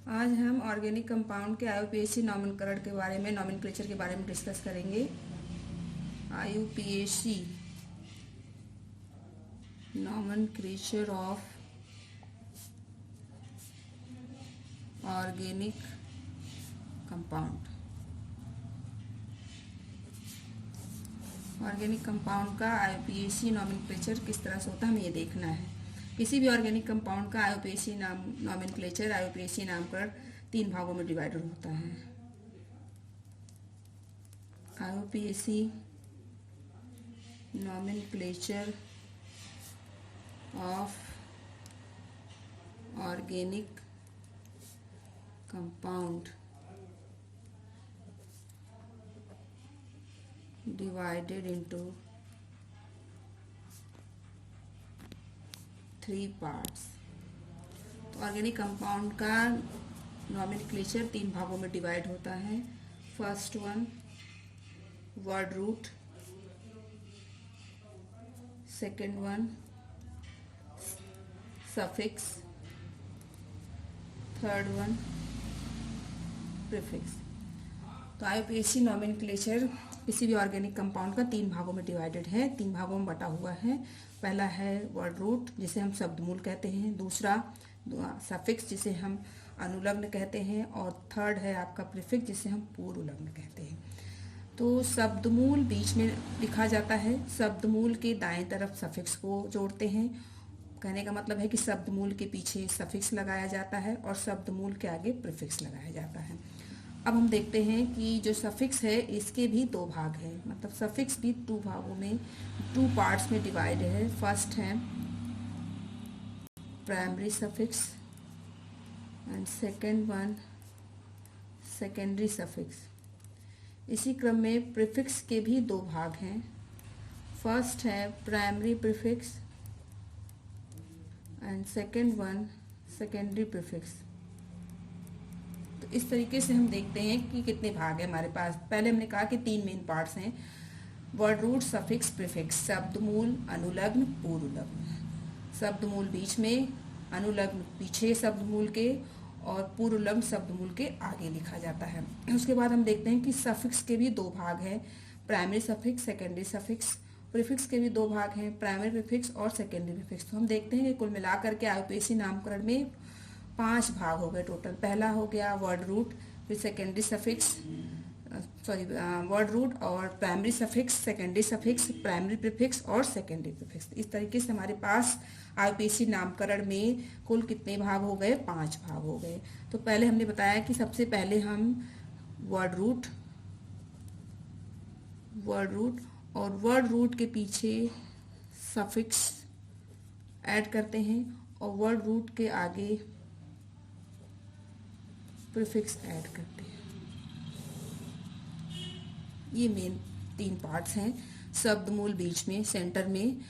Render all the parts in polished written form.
आज हम organic compound के आईयूपीएसी नॉमेनक्लेचर के बारे में डिस्कस करेंगे। IUPAC nomenclature of organic compound. Organic compound का आईयूपीएसी नॉमेनक्लेचर किस तरह से होता है हमें ये देखना है। किसी भी ऑर्गेनिक कंपाउंड का आईयूपीएसी नामकरण 3 भागों में डिवाइडेड होता है। IUPAC nomenclature of organic compound divided into 3 parts. तो ऑर्गेनिक कंपाउंड का नॉमेनक्लेचर 3 भागों में डिवाइड होता है। First one word root, second one suffix, third one prefix. तो आईयूपीएसी नॉमेनक्लेचर किसी भी ऑर्गेनिक कंपाउंड का 3 भागों में डिवाइडेड है, 3 भागों में बटा हुआ है। पहला है वर्ड रूट जिसे हम शब्दमूल कहते हैं, दूसरा सफिक्स जिसे हम अनुलग्न कहते हैं, और थर्ड है आपका प्रीफिक्स जिसे हम पूर्वलग्न कहते हैं। तो शब्दमूल बीच में लिखा जाता है, शब्दमूल के दाएं तरफ सफिक्स को जोड़ते हैं। कहने का मतलब है कि शब्दमूल के पीछे सफिक्स लगाया जाता है और शब्दमूल के आगे प्रीफिक्स लगाया जाता है। अब हम देखते हैं कि जो सफिक्स है इसके भी 2 भाग हैं, मतलब सफिक्स भी 2 भागों में 2 पार्ट्स में डिवाइड है। फर्स्ट है primary suffix and second one secondary suffix. इसी क्रम में प्रीफिक्स के भी 2 भाग हैं। फर्स्ट है primary prefix and second one secondary prefix. तो इस तरीके से हम देखते हैं कि कितने भाग हैं हमारे पास। पहले हमने कहा कि 3 मेन पार्ट्स हैं, वर्ड रूट, सफिक्स, प्रीफिक्स। शब्दमूल, अनुलग्न, पूर्वलग्न। शब्दमूल बीच में, अनुलग्न पीछे शब्दमूल के, और पूर्वलग्न शब्दमूल के आगे लिखा जाता है। उसके बाद हम देखते हैं कि सफिक्स के भी 2 भाग हैं, primary suffix, secondary suffix. Prefix के भी 2 भाग हैं, प्राइमरी प्रीफिक्स और सेकेंडरी प्रीफिक्स। तो हम देखते हैं कि कुल मिलाकर के आईयूपीएसी नामकरण में 5 भाग हो गए टोटल। पहला हो गया वर्ड रूट, फिर सेकेंडरी सफिक्स, वर्ड रूट और primary suffix, secondary suffix, primary prefix और सेकेंडरी प्रीफिक्स। इस तरीके से हमारे पास आईयूपीएसी नामकरण में कुल कितने भाग हो गए? 5 भाग हो गए। तो पहले हमने बताया कि सबसे पहले हम वर्ड रूट और वर्ड रूट के पीछे सफिक्स ऐड करते हैं और वर्ड रूट के आगे प्रीफिक्स ऐड करते हैं। ये मेन 3 पार्ट्स हैं। शब्दमूल बीच में, सेंटर में,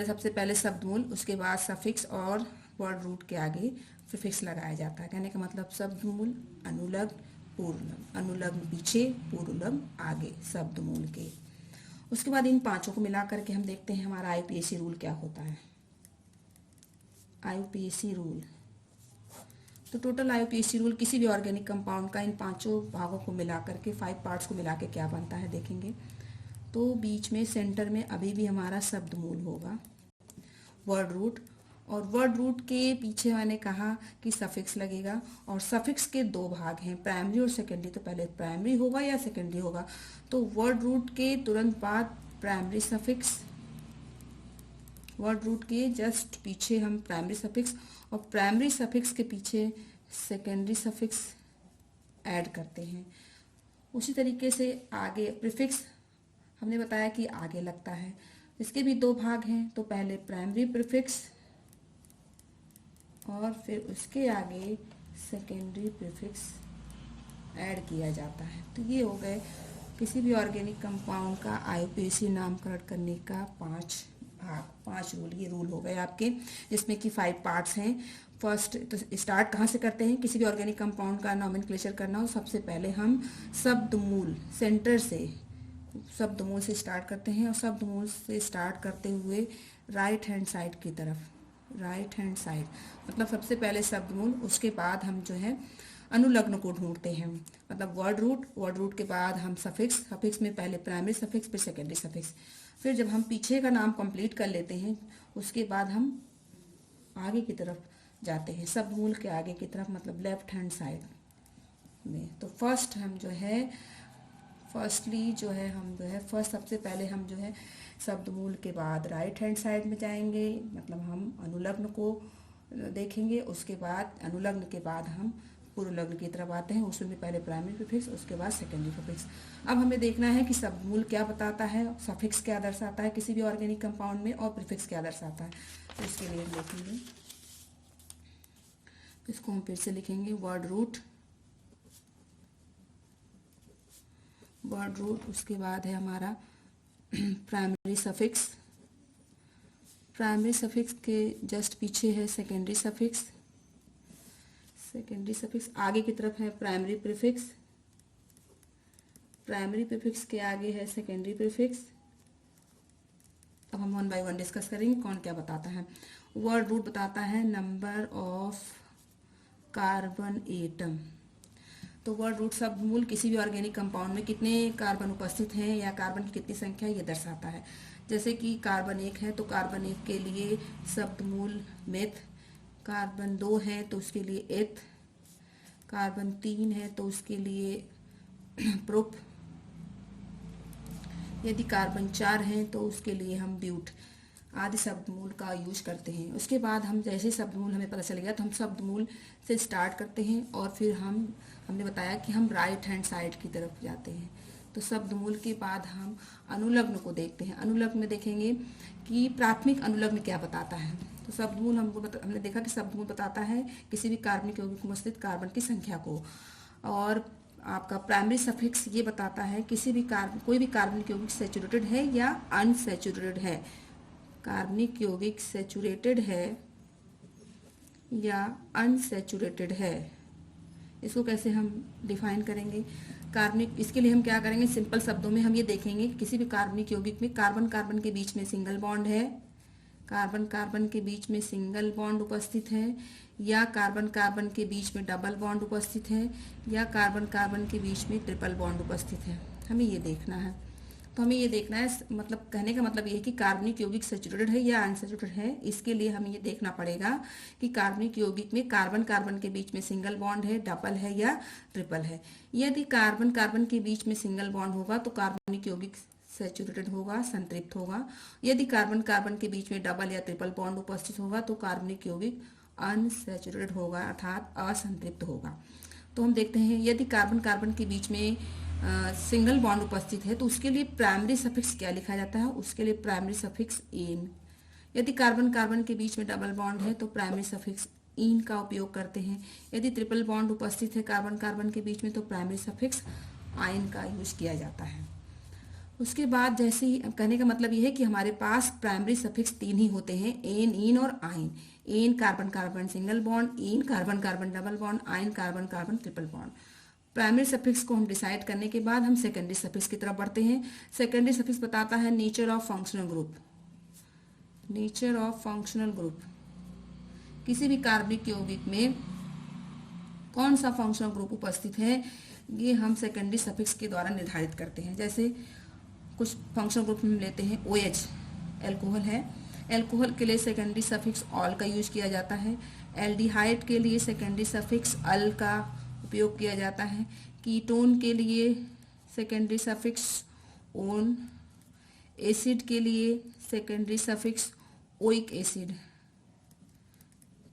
सबसे पहले शब्दमूल, उसके बाद सफिक्स और वर्ड रूट के आगे प्रीफिक्स लगाया जाता है। कहने का मतलब शब्दमूल, अनुलग्न, पूर्वलग्न, अनुलग्न पीछे, पूर्वलग्न आगे शब्दमूल के। उसके बाद इन 5 को मिला करके हम देखते हैं हमारा आईयूपीएसी रूल क्या होता है। आईयूपीएसी रूल, तो टोटल आईयूपीएसी रूल किसी भी ऑर्गेनिक कंपाउंड का इन 5 भागों को मिला करके, 5 पार्ट्स को मिला के क्या बनता है देखेंगे। तो बीच में सेंटर में अभी भी हमारा शब्दमूल होगा, वर्ड रूट, और वर्ड रूट के पीछे मैंने कहा कि सफिक्स लगेगा। और सफिक्स के 2 भाग हैं, प्राइमरी और सेकेंडरी। तो पहले प्राइमरी होगा या सेकेंडरी होगा? तो वर्ड रूट के तुरंत बाद प्राइमरी सफिक्स, वर्ड रूट के जस्ट पीछे हम प्राइमरी सफिक्स, और प्राइमरी सफिक्स के पीछे सेकेंडरी सफिक्स ऐड करते हैं। उसी तरीके से आगे प्रीफिक्स हमने बताया कि आगे लगता है। इसके भी 2 भाग हैं, तो पहले प्राइमरी प्रीफिक्स और फिर उसके आगे सेकेंडरी प्रीफिक्स ऐड किया जाता है। तो ये हो गए किसी भी ऑर्गेनिक कंपाउंड का आईयूपीएसी नामकरण करने का 5 भाग, 5 रूल। ये रूल हो गए आपके, जिसमें कि 5 पार्ट्स हैं। फर्स्ट, तो स्टार्ट कहाँ से करते हैं? किसी भी ऑर्गेनिक कंपाउंड का नॉमेनक्लेचर करना हो, सबसे पहले हम शब्दमूल, सेंटर से शब्दमूल से स्टार्ट करते हैं, और शब्दमूल से स्टार्ट करते हुए राइट हैंड साइड की तरफ, राइट हैंड साइड मतलब सबसे पहले शब्दमूल, उसके बाद हम जो है अनुलग्न को ढूंढते हैं। मतलब वर्ड रूट के बाद हम सफिक्स में पहले प्राइमरी सफिक्स फिर सेकेंडरी सफिक्स, फिर जब हम पीछे का नाम कंप्लीट कर लेते हैं उसके बाद हम आगे की तरफ जाते हैं, शब्दमूल के आगे की तरफ, मतलब लेफ्ट हैंड साइड में। तो फर्स्ट सबसे पहले हम जो है शब्दमूल के बाद राइट हैंड साइड में जाएंगे, मतलब हम अनुलग्न को देखेंगे। उसके बाद अनुलग्न के बाद हम पूर्वलग्न की तरफ आते हैं, उसमें पहले प्राइमरी प्रीफिक्स उसके बाद सेकेंडरी प्रीफिक्स। अब हमें देखना है कि शब्दमूल क्या बताता है, सफिक्स क्या दर्शाता है किसी भी ऑर्गेनिक कंपाउंड में, और प्रीफिक्स क्या दर्शाता है। तो इसके लिए हम देखेंगे, इसको हम फिर से लिखेंगे, वर्ड रूट, उसके बाद है हमारा प्राइमरी सफिक्स के जस्ट पीछे है सेकेंडरी सफिक्स, आगे की तरफ है प्राइमरी प्रीफिक्स के आगे है सेकेंडरी प्रीफिक्स। अब हम वन बाय वन डिस्कस करेंगे कौन क्या बताता है। वर्ड रूट बताता है नंबर ऑफ कार्बन एटम। तो वर्ड रूट शब्दमूल किसी भी ऑर्गेनिक कंपाउंड में कितने कार्बन उपस्थित हैं या कार्बन की कितनी संख्या ये दर्शाता है। जैसे कि कार्बन 1 है तो कार्बन 1 के लिए शब्दमूल मेथ, कार्बन 2 है तो उसके लिए एथ, कार्बन 3 है तो उसके लिए प्रोप, यदि कार्बन 4 है तो उसके लिए हम ब्यूट आदि शब्दमूल का यूज करते हैं। उसके बाद हम जैसे शब्दमूल हमें पता चल गया तो हम शब्दमूल से स्टार्ट करते हैं और फिर हमने बताया कि हम राइट हैंड साइड की तरफ जाते हैं। तो शब्दमूल के बाद हम अनुलग्न को देखते हैं। अनुलग्न में देखेंगे कि प्राथमिक अनुलग्न क्या बताता है। तो शब्दमूल हमने देखा कि शब्दमूल बताता है किसी भी कार्बनिक यौगिक में स्थित कार्बन की संख्या को, और आपका प्राइमरी सफिक्स ये बताता है कोई भी कार्बनिक यौगिक सैचुरेटेड है या अनसैचुरेटेड है, कार्बनिक यौगिक सैचुरेटेड है या अनसैचुरेटेड है। इसको कैसे हम डिफाइन करेंगे कार्बनिक, इसके लिए हम क्या करेंगे, सिंपल शब्दों में हम ये देखेंगे कि किसी भी कार्बनिक यौगिक में कार्बन कार्बन के बीच में सिंगल बॉन्ड है, कार्बन कार्बन के बीच में सिंगल बॉन्ड उपस्थित है, या कार्बन कार्बन के बीच में डबल बॉन्ड उपस्थित है, या कार्बन कार्बन के बीच में ट्रिपल बॉन्ड उपस्थित है। हमें ये देखना है। तो हमें ये देखना है, मतलब कहने का मतलब ये है कि कार्बनिक यौगिक सैचुरेटेड है या अनसैचुरेटेड है। इसके लिए हमें ये देखना पड़ेगा कि कार्बनिक यौगिक में कार्बन कार्बन के बीच में सिंगल बॉन्ड है, डबल है या ट्रिपल है। यदि कार्बन कार्बन के बीच में सिंगल बॉन्ड होगा तो कार्बनिक यौगिक सैचुरेटेड होगा, संतृप्त होगा। यदि कार्बन कार्बन के बीच में डबल या ट्रिपल बॉन्ड उपस्थित होगा तो कार्बनिक यौगिक अनसैचुरेटेड होगा, अर्थात असंतृप्त होगा। तो हम देखते हैं यदि कार्बन कार्बन के बीच में सिंगल बॉन्ड उपस्थित है तो उसके लिए प्राइमरी सफिक्स क्या लिखा जाता है, उसके लिए प्राइमरी सफिक्स एन। यदि कार्बन कार्बन के बीच में डबल बॉन्ड है तो प्राइमरी सफिक्स इन का उपयोग करते हैं। यदि ट्रिपल बॉन्ड उपस्थित है कार्बन कार्बन के बीच में तो प्राइमरी सफिक्स आइन का यूज किया जाता है। उसके बाद जैसे ही कहने का मतलब यह है कि हमारे पास प्राइमरी सफिक्स 3 ही होते हैं, एन, इन और yne. Ane carbon carbon single bond, ene carbon carbon double bond, yne carbon carbon triple bond. Primary suffix को हम डिसाइड करने के बाद हम सेकेंडरी सफिक्स की तरफ बढ़ते हैं। सेकेंडरी सफिक्स बताता है nature of functional group. Nature of functional group, किसी भी कार्बनिक यौगिक में कौन सा फंक्शनल ग्रुप उपस्थित है ये हम सेकेंडरी सफिक्स के द्वारा निर्धारित करते हैं। जैसे कुछ फंक्शनल ग्रुप हम लेते हैं, OH एल्कोहल है, एल्कोहल के लिए सेकेंडरी सफिक्स ऑल का यूज किया जाता है। एल्डिहाइड के लिए सेकेंडरी सफिक्स अल का उपयोग किया जाता है। कीटोन के लिए सेकेंडरी सफिक्स ओन, एसिड के लिए सेकेंडरी सफिक्स ओइक एसिड,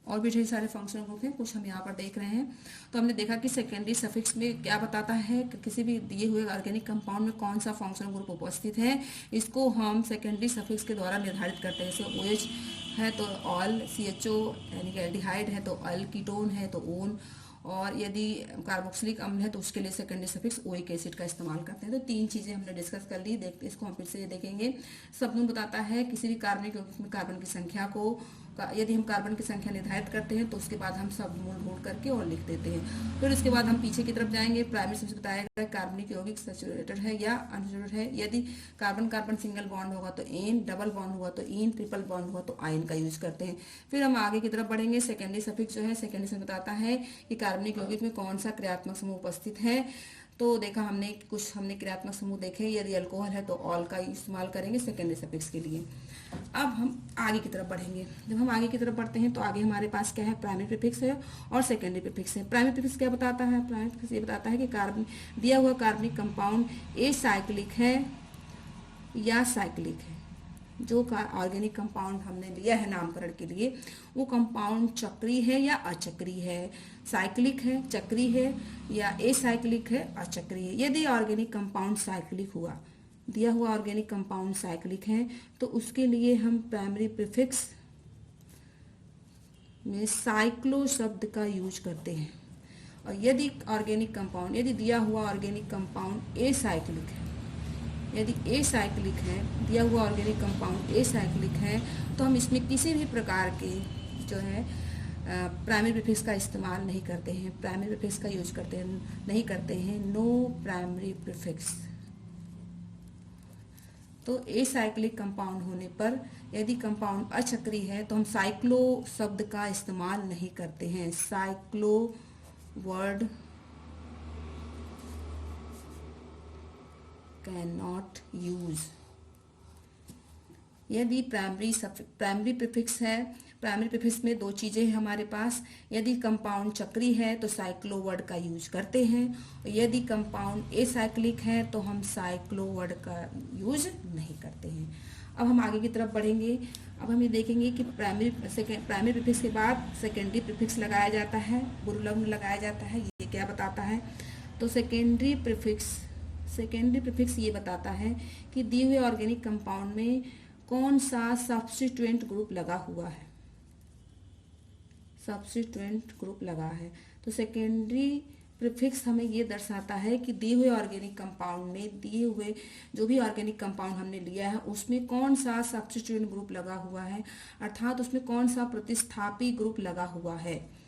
और भी ढेर सारे फंक्शनल ग्रुप हैं, कुछ हम यहाँ पर देख रहे हैं। तो हमने देखा कि सेकेंडरी सफिक्स में क्या बताता है कि किसी भी दिए हुए ऑर्गेनिक कंपाउंड में कौन सा फंक्शनल ग्रुप उपस्थित है, इसको हम सेकेंडरी सफिक्स के द्वारा निर्धारित करते हैं। जैसे OH है तो ऑल, CHO यानी कि एल्डिहाइड है तो अल, कीटोन है तो ओन, और यदि कार्बोक्सिलिक अम्ल है तो उसके लिए सेकेंडरी सफिक्स ओइक एसिड का इस्तेमाल करते हैं। तो 3 चीज़ें हमने डिस्कस कर ली, इसको हम फिर से देखेंगे। शब्दमूल बताता है किसी भी कार्बनिक यौगिक में कार्बन की संख्या को, यदि हम कार्बन की संख्या निर्धारित करते हैं तो उसके बाद हम शब्दमूल ढूंढ करके और लिख देते हैं। फिर उसके बाद हम पीछे की तरफ जाएंगे। प्राइमरी सबसे बताएगा कार्बनिक यौगिक सैचुरेटेड है या अनसैचुरेटेड है। यदि कार्बन कार्बन सिंगल बॉन्ड होगा तो एन, डबल बॉन्ड हुआ तो इन, ट्रिपल बॉन्ड हुआ तो आयन का यूज करते हैं। फिर हम आगे की तरफ बढ़ेंगे। सेकेंडरी सफिक्स जो है, सेकेंडरी सफिक्स बताता है कि कार्बनिक यौगिक में कौन सा क्रियात्मक समूह उपस्थित है। तो देखा हमने क्रियात्मक समूह देखे। यदि अल्कोहल है तो ऑल का इस्तेमाल करेंगे सेकेंडरी सफिक्स के लिए। अब हम आगे की तरफ बढ़ेंगे। जब हम आगे की तरफ बढ़ते हैं तो आगे हमारे पास क्या है, प्राइमरी प्रीफिक्स है और सेकेंडरी प्रीफिक्स है। प्राइमरी प्रीफिक्स क्या बताता है? प्राइमरी प्रीफिक्स ये बताता है कि कार्बन दिया हुआ कार्बनिक कंपाउंड एसाइक्लिक है या साइक्लिक है। जो ऑर्गेनिक कंपाउंड हमने लिया है नामकरण के लिए वो कंपाउंड चक्रीय है या अचक्रीय है, साइक्लिक है, चक्रीय है या एसाइक्लिक है, अचक्रीय है। यदि ऑर्गेनिक कंपाउंड साइक्लिक हुआ, दिया हुआ ऑर्गेनिक कंपाउंड साइक्लिक है, तो उसके लिए हम प्राइमरी प्रीफिक्स में साइक्लो शब्द का यूज करते हैं। और यदि ऑर्गेनिक कंपाउंड, यदि दिया हुआ ऑर्गेनिक कंपाउंड एसाइक्लिक है, यदि एसाइक्लिक है, दिया हुआ ऑर्गेनिक कंपाउंड एसाइक्लिक है, तो हम इसमें किसी भी प्रकार के जो है प्राइमरी प्रीफिक्स का इस्तेमाल नहीं करते हैं, प्राइमरी प्रीफिक्स का यूज नहीं करते हैं। No primary prefix. तो एसाइक्लिक कंपाउंड होने पर यदि कंपाउंड अचक्रीय है तो हम साइक्लो शब्द का इस्तेमाल नहीं करते हैं। Cyclo word can not use. यदि प्राइमरी प्रीफिक्स है, प्राइमरी प्रीफिक्स में दो चीजें हैं हमारे पास। यदि कंपाउंड चक्रीय है तो साइक्लो वर्ड का यूज करते हैं, और यदि कंपाउंड एसाइक्लिक है तो हम साइक्लो वर्ड का यूज नहीं करते हैं। अब हम आगे की तरफ बढ़ेंगे। अब हम ये देखेंगे कि प्राइमरी प्रीफिक्स के बाद सेकेंडरी प्रीफिक्स लगाया जाता है, गुरुलग्न लगाया जाता है। ये क्या बताता है? तो सेकेंडरी प्रीफिक्स ये बताता है कि दिए हुए ऑर्गेनिक कंपाउंड में कौन सा सब्स्टिट्यूएंट ग्रुप लगा हुआ है, सब्स्टिट्यूएंट ग्रुप लगा है। तो सेकेंडरी प्रीफिक्स हमें ये दर्शाता है कि दिए हुए ऑर्गेनिक कंपाउंड में, दिए हुए जो भी ऑर्गेनिक कंपाउंड हमने लिया है उसमें कौन सा सब्स्टिट्यूएंट ग्रुप लगा हुआ है, अर्थात उसमें कौन सा प्रतिस्थापी ग्रुप लगा हुआ है।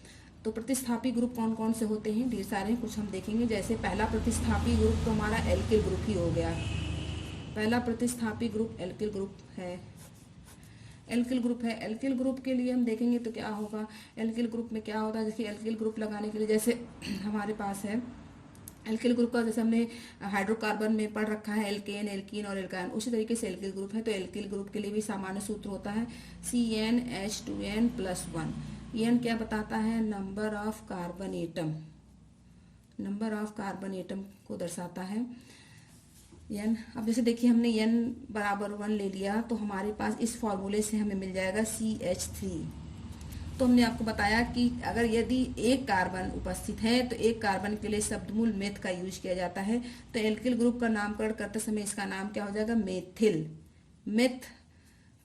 तो प्रतिस्थापी ग्रुप कौन कौन से होते हैं? ढेर सारे, कुछ हम देखेंगे। जैसे पहला प्रतिस्थापी ग्रुप तो हमारा एल्किल ग्रुप ही हो गया। पहला प्रतिस्थापी ग्रुप एल्किल ग्रुप है। एल्किल ग्रुप के लिए हम देखेंगे तो क्या होगा, एल्किल ग्रुप में क्या होता है। देखिए एल्किल ग्रुप लगाने के लिए जैसे हमारे पास है एल्किल ग्रुप का, जैसे हमने हाइड्रोकार्बन में पढ़ रखा है एल्केन, एल्कीन और एल्काइन, उसी तरीके से एल्किल ग्रुप है। तो एल्किल ग्रुप के लिए भी सामान्य सूत्र होता है CnH2n+1। एन क्या बताता है? Number of carbon atom, number of carbon atom को दर्शाता है एन। अब जैसे देखिए हमने एन बराबर 1 ले लिया तो हमारे पास इस फॉर्मूले से हमें मिल जाएगा CH3। तो हमने आपको बताया कि अगर यदि एक कार्बन उपस्थित है तो एक कार्बन के लिए शब्दमूल मेथ का यूज किया जाता है। तो एल्किल ग्रुप का नामकरण करते समय इसका नाम क्या हो जाएगा? मेथिल। मेथ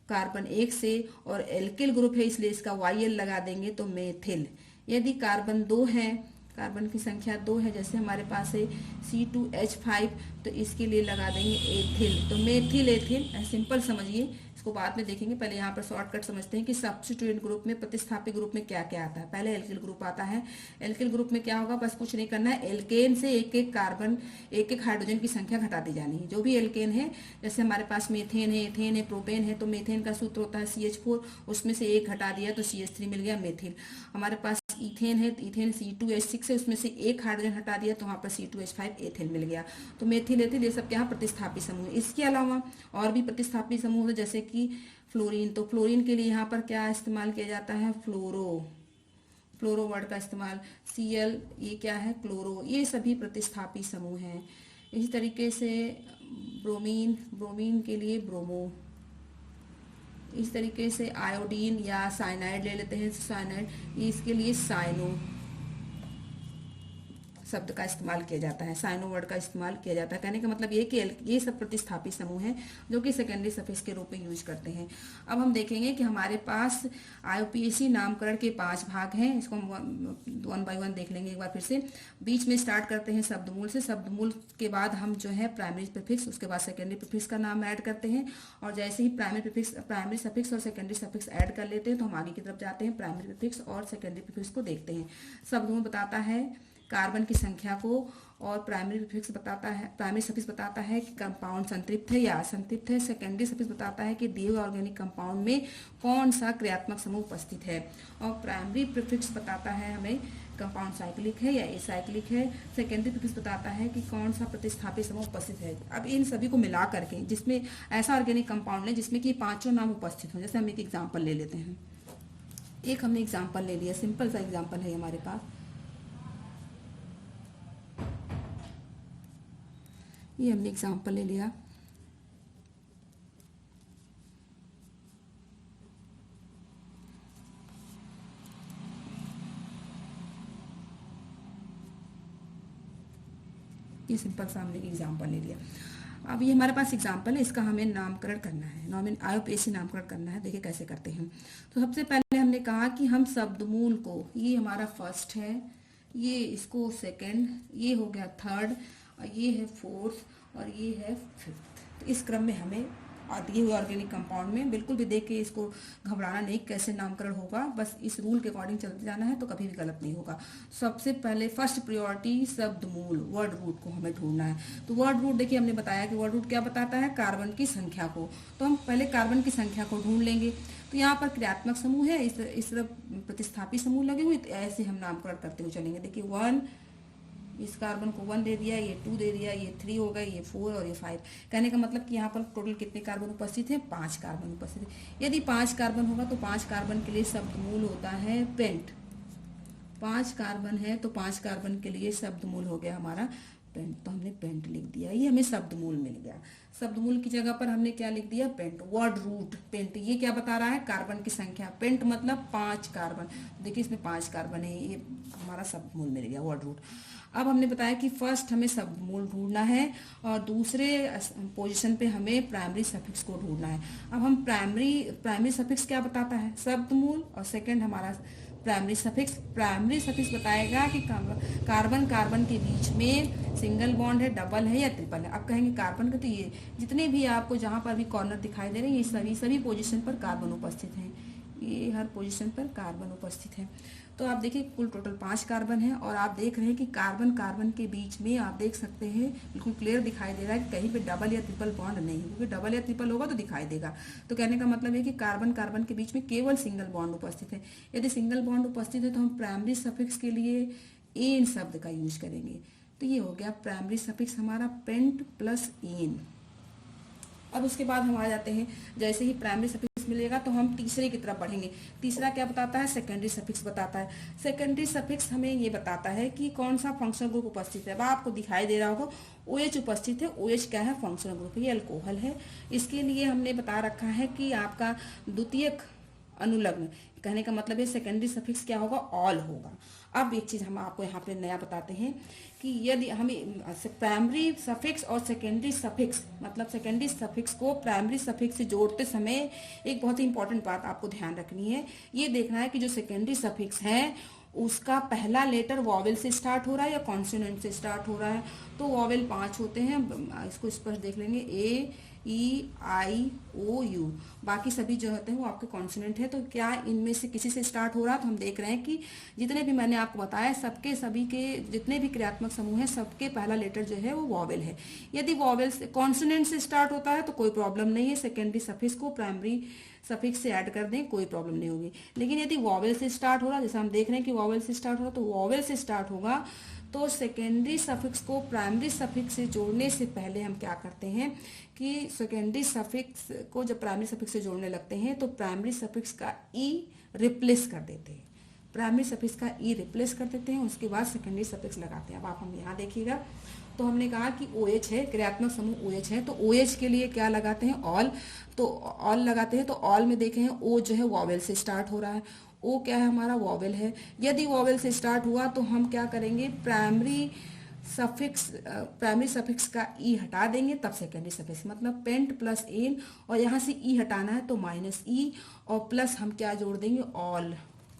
कार्बन एक से, और एल्किल ग्रुप है इसलिए इसका YL लगा देंगे तो मेथिल। यदि कार्बन 2 है, कार्बन की संख्या 2 है, जैसे हमारे पास है C2H5, तो इसके लिए लगा देंगे एथिल। तो मेथिल एथिल, सिंपल समझिए, इसको बाद में देखेंगे। पहले यहाँ पर शॉर्टकट समझते हैं कि सब्स्टिट्यूएंट ग्रुप में, प्रतिस्थापी ग्रुप में क्या क्या आता है। पहले एल्किल ग्रुप आता है। एल्किल ग्रुप में क्या होगा? बस कुछ नहीं करना है, एल्केन से एक एक कार्बन, एक एक हाइड्रोजन की संख्या घटा दी जानी है। जो भी एल्केन है, जैसे हमारे पास मेथेन है, एथेन है, प्रोपेन है, तो मेथेन का सूत्र होता है CH4, उसमें से एक घटा दिया तो CH3 मिल गया मेथिल। हमारे पास इथेन है, इथेन C2H6 है, उसमें से एक हाइड्रोजन हटा दिया तो वहाँ पर C2H5 एथिल मिल गया। तो मेथिल एथिल ये सब क्या है? प्रतिस्थापी समूह। इसके अलावा और भी प्रतिस्थापी समूह है, जैसे कि फ्लोरीन। तो फ्लोरीन के लिए यहाँ पर क्या इस्तेमाल किया जाता है? फ्लोरो वर्ड का इस्तेमाल। Cl ये क्या है? क्लोरो। ये सभी प्रतिस्थापी समूह हैं। इसी तरीके से ब्रोमीन के लिए ब्रोमो। इस तरीके से आयोडीन या साइनाइड ले लेते हैं, साइनाइड, इसके लिए शब्द का इस्तेमाल किया जाता है, साइनो वर्ड का इस्तेमाल किया जाता है। कहने का मतलब ये कि ये सब प्रतिस्थापी समूह हैं जो कि सेकेंडरी सफिक्स के रूप में यूज करते हैं। अब हम देखेंगे कि हमारे पास IUPAC नामकरण के 5 भाग हैं। इसको हम 1 बाय 1 देख लेंगे एक बार फिर से। बीच में स्टार्ट करते हैं शब्दमूल से। शब्दमूल के बाद हम जो है प्राइमरी प्रीफिक्स, उसके बाद सेकेंडरी प्रीफिक्स का नाम ऐड करते हैं, और जैसे ही प्राइमरी सफिक्स और सेकेंडरी सफिक्स ऐड कर लेते हैं तो हम आगे की तरफ जाते हैं, प्राइमरी प्रीफिक्स और सेकेंडरी प्रीफिक्स को देखते हैं। शब्दमूल बताता है कार्बन की संख्या को, और प्राइमरी प्रीफिक्स बताता है, प्राइमरी सफिक्स बताता है कि कंपाउंड संतृप्त है या असंतृप्त है। सेकेंडरी सफिक्स बताता है कि दिए हुए ऑर्गेनिक कंपाउंड में कौन सा क्रियात्मक समूह उपस्थित है, और प्राइमरी प्रीफिक्स बताता है हमें कंपाउंड साइक्लिक है या एसाइक्लिक है। सेकेंडरी प्रीफिक्स बताता है कि कौन सा प्रतिस्थापी समूह उपस्थित है। अब इन सभी को मिला करके जिसमें ऐसा ऑर्गेनिक कंपाउंड है जिसमें कि 5 नाम उपस्थित हो। जैसे हम एक एग्जाम्पल ले लेते हैं, एक हमने एग्जाम्पल ले लिया, सिंपल सा एग्जाम्पल है हमारे पास। ये हमने एग्जाम्पल ले लिया, ये सिंपल सा हमने एग्जाम्पल ले लिया। अब ये हमारे पास एग्जाम्पल है, इसका हमें नामकरण करना है, IUPAC नामकरण करना है। देखिए कैसे करते हैं। तो सबसे पहले हमने कहा कि हम शब्दमूल को, ये हमारा फर्स्ट है, ये इसको सेकंड, ये हो गया थर्ड, और ये है फोर्थ, और ये है फिफ्थ। तो इस क्रम में हमें दिए हुए ऑर्गेनिक कंपाउंड में बिल्कुल भी देख के इसको घबराना नहीं कैसे नामकरण होगा, बस इस रूल के अकॉर्डिंग चलते जाना है तो कभी भी गलत नहीं होगा। सबसे पहले फर्स्ट प्रायोरिटी शब्दमूल, वर्ड रूट को हमें ढूंढना है। तो वर्ड रूट देखिए हमने बताया कि वर्ड रूट क्या बताता है, कार्बन की संख्या को। तो हम पहले कार्बन की संख्या को ढूंढ लेंगे। तो यहाँ पर क्रियात्मक समूह है, इस तरफ प्रतिस्थापी समूह लगे हुए, तो ऐसे हम नामकरण करते हुए चलेंगे। देखिए 1, इस कार्बन को 1 दे दिया, ये 2 दे दिया, ये 3 हो गए, ये 4 और ये 5। कहने का मतलब कि यहाँ पर टोटल कितने कार्बन उपस्थित हैं, 5 कार्बन उपस्थित है। यदि 5 कार्बन होगा तो 5 कार्बन के लिए शब्दमूल होता है पेंट। 5 कार्बन है तो 5 कार्बन के लिए शब्दमूल हो गया हमारा पेंट। तो हमने पेंट लिख दिया, ये हमें शब्दमूल मिल गया। शब्दमूल की जगह पर हमने क्या लिख दिया, पेंट। वर्ड रूट पेंट, ये क्या बता रहा है, कार्बन की संख्या। पेंट मतलब 5 कार्बन। देखिए इसमें 5 कार्बन है, ये हमारा शब्दमूल मिल गया, वर्ड रूट। अब हमने बताया कि फर्स्ट हमें शब्दमूल ढूंढना है और दूसरे पोजीशन पे हमें प्राइमरी सफिक्स को ढूंढना है। अब हम प्राइमरी सफिक्स क्या बताता है, शब्दमूल, और सेकंड हमारा प्राइमरी सफिक्स बताएगा कि कार्बन कार्बन के बीच में सिंगल बॉन्ड है, डबल है या ट्रिपल है। अब कहेंगे कार्बन का, तो ये जितने भी आपको जहां पर भी कॉर्नर दिखाई दे रहे हैं ये सभी पोजीशन पर कार्बन उपस्थित हैं। ये हर पोजीशन पर कार्बन उपस्थित है। तो आप देखिए कुल टोटल 5 कार्बन है, और आप देख रहे हैं कि कार्बन कार्बन के बीच में आप देख सकते हैं बिल्कुल क्लियर दिखाई दे रहा है कि कहीं पे डबल या ट्रिपल बॉन्ड नहीं है, क्योंकि डबल या ट्रिपल होगा तो दिखाई देगा। तो कहने का मतलब है कि कार्बन कार्बन के बीच में केवल सिंगल बॉन्ड उपस्थित है। यदि सिंगल बॉन्ड उपस्थित है तो हम प्राइमरी सफिक्स के लिए एन शब्द का यूज करेंगे। तो ये हो गया प्राइमरी सफिक्स हमारा पेंट प्लस एन। अब उसके बाद हम आ जाते हैं, जैसे ही प्राइमरी सफिक्स मिलेगा तो हम तीसरे की तरफ बढ़ेंगे। तीसरा क्या बताता है, सेकेंडरी सफिक्स बताता है। सेकेंडरी सफिक्स हमें ये बताता है कि कौन सा फंक्शनल ग्रुप उपस्थित है। अब आपको दिखाई दे रहा होगा OH उपस्थित है। OH क्या है, फंक्शनल ग्रुप, ये अल्कोहल है। इसके लिए हमने बता रखा है कि आपका द्वितीयक अनुलग्न, कहने का मतलब है सेकेंडरी सफिक्स क्या होगा, ऑल होगा। अब एक चीज हम आपको यहाँ पे नया बताते हैं कि यदि हमें प्राइमरी सफिक्स और सेकेंडरी सफिक्स, मतलब सेकेंडरी सफिक्स को प्राइमरी सफिक्स से जोड़ते समय एक बहुत ही इंपॉर्टेंट बात आपको ध्यान रखनी है। ये देखना है कि जो सेकेंडरी सफिक्स है उसका पहला लेटर वॉवेल से स्टार्ट हो रहा है या कॉन्सोनेंट से स्टार्ट हो रहा है। तो वॉवेल 5 होते हैं, इसको स्पष्ट देख लेंगे, A, E, I, O, U। बाकी सभी जो होते हैं वो आपके कॉन्सोनेंट है। तो क्या इनमें से किसी से स्टार्ट हो रहा है, तो हम देख रहे हैं कि जितने भी मैंने आपको बताया सबके सभी के जितने भी क्रियात्मक समूह हैं सबके पहला लेटर जो है वो वॉवेल है। यदि वॉवेल से कॉन्सोनेंट से स्टार्ट होता है तो कोई प्रॉब्लम नहीं है, सेकेंडरी सफिक्स को प्राइमरी सफिक्स से ऐड कर दें, कोई प्रॉब्लम नहीं होगी। लेकिन यदि वॉवेल से स्टार्ट हो रहा, जैसे हम देख रहे हैं कि वॉवेल से स्टार्ट हो रहा, तो वॉवेल से स्टार्ट होगा तो सेकेंडरी सफिक्स को प्राइमरी सफिक्स से जोड़ने से पहले हम क्या करते हैं कि सेकेंडरी सफिक्स को जब प्राइमरी सफिक्स से जोड़ने लगते हैं तो प्राइमरी सफिक्स का ई रिप्लेस कर देते हैं। प्राइमरी सफिक्स का ई रिप्लेस कर देते हैं, उसके बाद सेकेंडरी सफिक्स लगाते हैं। अब आप हम यहाँ देखिएगा, तो हमने कहा कि OH है, क्रियात्मक समूह OH है, तो OH के लिए क्या लगाते हैं, ऑल। तो ऑल लगाते हैं, तो ऑल में देखें O जो है वॉवेल से स्टार्ट हो रहा है। ओ क्या है हमारा वॉवेल है। यदि वॉवेल से स्टार्ट हुआ तो हम क्या करेंगे, प्राइमरी सफिक्स का ई हटा देंगे, तब सेकेंडरी सफिक्स, मतलब पेंट प्लस एन, और यहाँ से ई हटाना है तो माइनस ई, और प्लस हम क्या जोड़ देंगे, ऑल।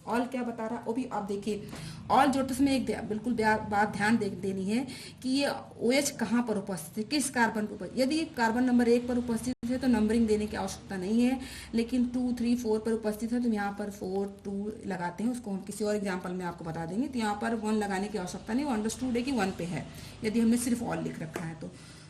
ऑल क्या बता रहा है वो भी आप देखिए। ऑल जोड़ते समय एक बिल्कुल बात ध्यान देनी है कि ये OH कहाँ पर उपस्थित है, किस कार्बन पर उपस्थित। यदि कार्बन नंबर 1 पर उपस्थित है तो नंबरिंग देने की आवश्यकता नहीं है, लेकिन 2, 3, 4 पर उपस्थित है तो यहाँ पर 4, 2 लगाते हैं। उसको हम किसी और एग्जाम्पल में आपको बता देंगे। तो यहाँ पर 1 लगाने की आवश्यकता नहीं, वो अंडरस्टूड है कि 1 पे है, यदि हमने सिर्फ ऑल लिख रखा है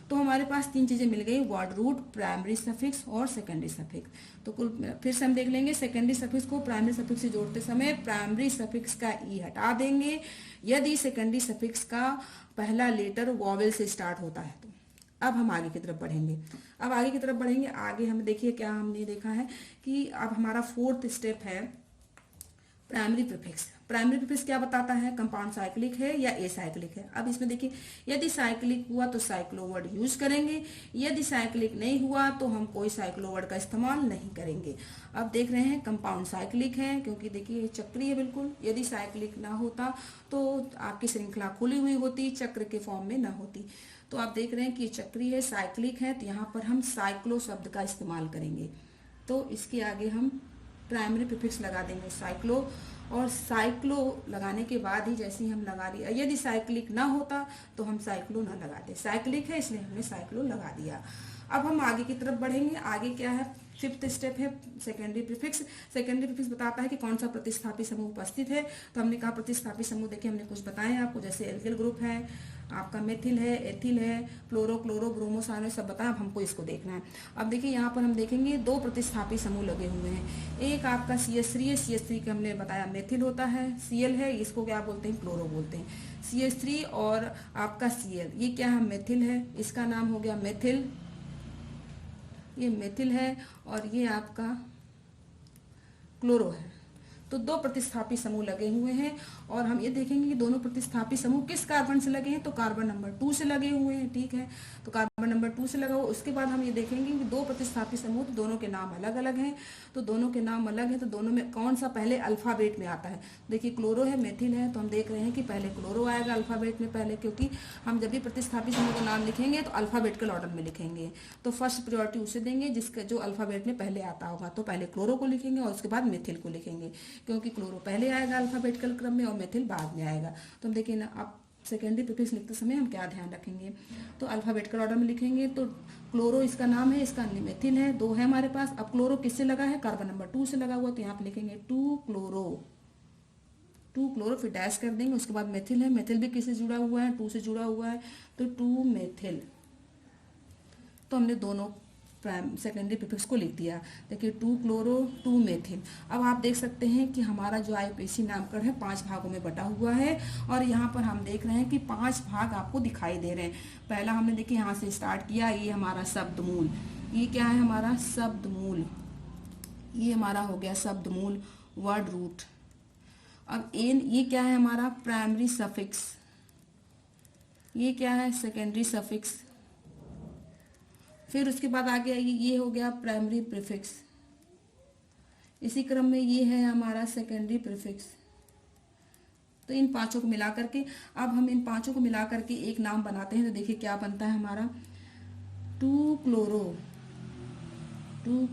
तो हमारे पास 3 चीजें मिल गई, वर्ड रूट, प्राइमरी सफिक्स और सेकेंडरी सफिक्स। तो कुल फिर से हम देख लेंगे, सेकेंडरी सफिक्स को प्राइमरी सफिक्स से जोड़ते समय प्राइमरी सफिक्स का ई हटा देंगे यदि सेकेंडरी सफिक्स का पहला लेटर वॉवेल से स्टार्ट होता है तो। अब हम आगे की तरफ बढ़ेंगे। आगे हम देखिए क्या हमने देखा है कि अब हमारा 4th स्टेप है प्राइमरी प्रीफिक्स। प्राइमरी प्रीफिक्स क्या बताता है, कंपाउंड साइक्लिक है या एसाइक्लिक है। अब इसमें देखिए, यदि साइक्लिक हुआ तो साइक्लोवर्ड यूज करेंगे, यदि साइक्लिक नहीं हुआ तो हम कोई साइक्लोवर्ड का इस्तेमाल नहीं करेंगे। अब देख रहे हैं कंपाउंड साइक्लिक है, क्योंकि देखिए ये चक्रीय है बिल्कुल। यदि साइक्लिक ना होता तो आपकी श्रृंखला खुली हुई होती, चक्र के फॉर्म में ना होती। तो आप देख रहे हैं कि ये चक्रीय है, साइक्लिक है, तो यहाँ पर हम साइक्लो शब्द का इस्तेमाल करेंगे। तो इसके आगे हम प्राइमरी प्रीफिक्स लगा देंगे साइक्लो, और साइक्लो लगाने के बाद ही जैसे ही हम लगा दिया, यदि साइक्लिक ना होता तो हम साइक्लो ना लगाते, साइक्लिक है इसलिए हमने साइक्लो लगा दिया। अब हम आगे की तरफ बढ़ेंगे। आगे क्या है, 5th स्टेप है सेकेंडरी प्रीफिक्स। सेकेंडरी प्रीफिक्स बताता है कि कौन सा प्रतिस्थापी समूह उपस्थित है। तो हमने कहा प्रतिस्थापी समूह, देखिए हमने कुछ बताए आपको, जैसे एल्किल ग्रुप है, आपका मेथिल है, एथिल है, फ्लोरो, क्लोरो, ब्रोमो, साइनो, सब बताया। अब हमको इसको देखना है। अब देखिए यहाँ पर हम देखेंगे 2 प्रतिस्थापी समूह लगे हुए हैं। एक आपका CH3 है, CH3 का हमने बताया मेथिल होता है, Cl है, इसको क्या बोलते हैं, क्लोरो बोलते हैं। CH3 और आपका Cl, ये क्या है, मेथिल है, इसका नाम हो गया मेथिल, ये मेथिल है, और ये आपका क्लोरो है। तो 2 प्रतिस्थापी समूह लगे हुए हैं, और हम ये देखेंगे कि दोनों प्रतिस्थापी समूह किस कार्बन से लगे हैं, तो कार्बन नंबर 2 से लगे हुए हैं। ठीक है, तो कार्बन नंबर 2 से लगा हुआ। उसके बाद हम ये देखेंगे कि 2 प्रतिस्थापी समूह, तो दोनों के नाम अलग अलग हैं। तो दोनों के नाम अलग हैं, तो दोनों में कौन सा पहले अल्फाबेट में आता है। देखिए क्लोरो है, मेथिल है, तो हम देख रहे हैं कि पहले क्लोरो आएगा अल्फाबेट में पहले, क्योंकि हम जब भी प्रतिस्थापी समूह का नाम लिखेंगे तो अल्फाबेटिकल ऑर्डर में लिखेंगे। तो फर्स्ट प्रायोरिटी उसे देंगे जिसका जो अल्फाबेट में पहले आता होगा। तो पहले क्लोरो को लिखेंगे और उसके बाद मेथिल को लिखेंगे, क्योंकि क्लोरो पहले आएगा अल्फाबेटिकल क्रम में और मेथिल बाद में आएगा। तो हम देखिए ना, आप सेकेंडरी प्रीफिक्स लिखते समय हम क्या ध्यान रखेंगे, तो अल्फाबेटिकल ऑर्डर में लिखेंगे। तो क्लोरो इसका नाम है, इसका मेथिल है, 2 है हमारे पास। अब क्लोरो किससे लगा है, कार्बन नंबर 2 से लगा हुआ, तो यहाँ पे लिखेंगे 2 क्लोरो, फिर डैश कर देंगे। उसके बाद मेथिल है, मेथिल भी किससे जुड़ा हुआ है, 2 से जुड़ा हुआ है, तो 2 मेथिल। तो हमने दोनों सेकेंडरी प्रीफिक्स को लिख दिया। देखिए 2 क्लोरो, 2 मेथिल। अब आप देख सकते हैं कि हमारा जो IUPAC नामकरण है 5 भागों में बटा हुआ है, और यहाँ पर हम देख रहे हैं कि 5 भाग आपको दिखाई दे रहे हैं। पहला हमने देखिए यहाँ से स्टार्ट किया, ये हमारा शब्द मूल, ये क्या है हमारा शब्द मूल, ये हमारा हो गया शब्द मूल, वर्ड रूट। अब एन, ये क्या है हमारा प्राइमरी सफिक्स, ये क्या है सेकेंडरी सफिक्स। फिर उसके बाद आगे ये हो गया प्राइमरी प्रीफिक्स, इसी क्रम में ये है हमारा सेकेंडरी प्रीफिक्स। तो इन 5 को मिला करके, अब हम इन 5 को मिला करके एक नाम बनाते हैं। तो देखिए क्या बनता है हमारा 2 क्लोरो, 2